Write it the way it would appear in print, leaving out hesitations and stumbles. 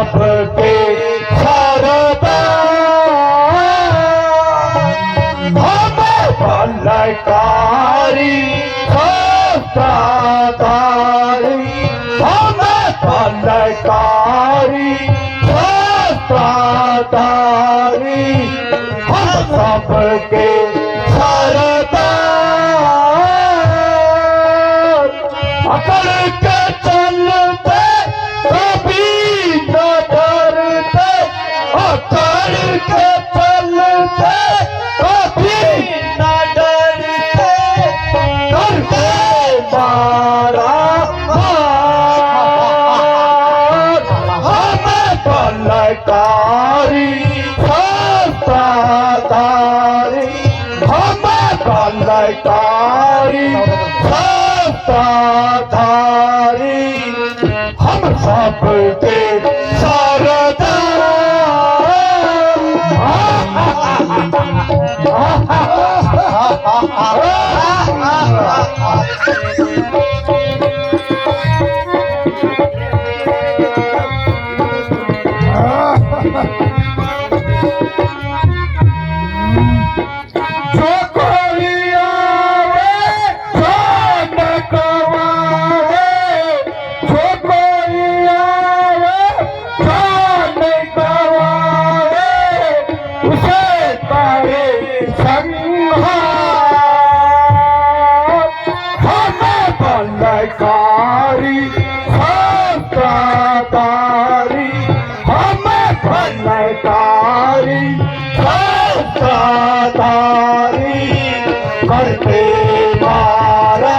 सबके हमें पलकारी सस्ताधारी हमें पलकारी सस्ताधारी हम सबके सरदार अकड़ के चलते कभी न डरते अकड़ के चलते कभी न डरते करते मारा हमें पलकारी सस्ताधारी हमें पलकारी सस्ताधारी हम सबके जो कोई आवे जान गवावे जो कोई आवे जान गवावे उसे तारे संहार हमें पलकारी सस्ताधारी हमें पलकारी सस्ताधारी करते मारा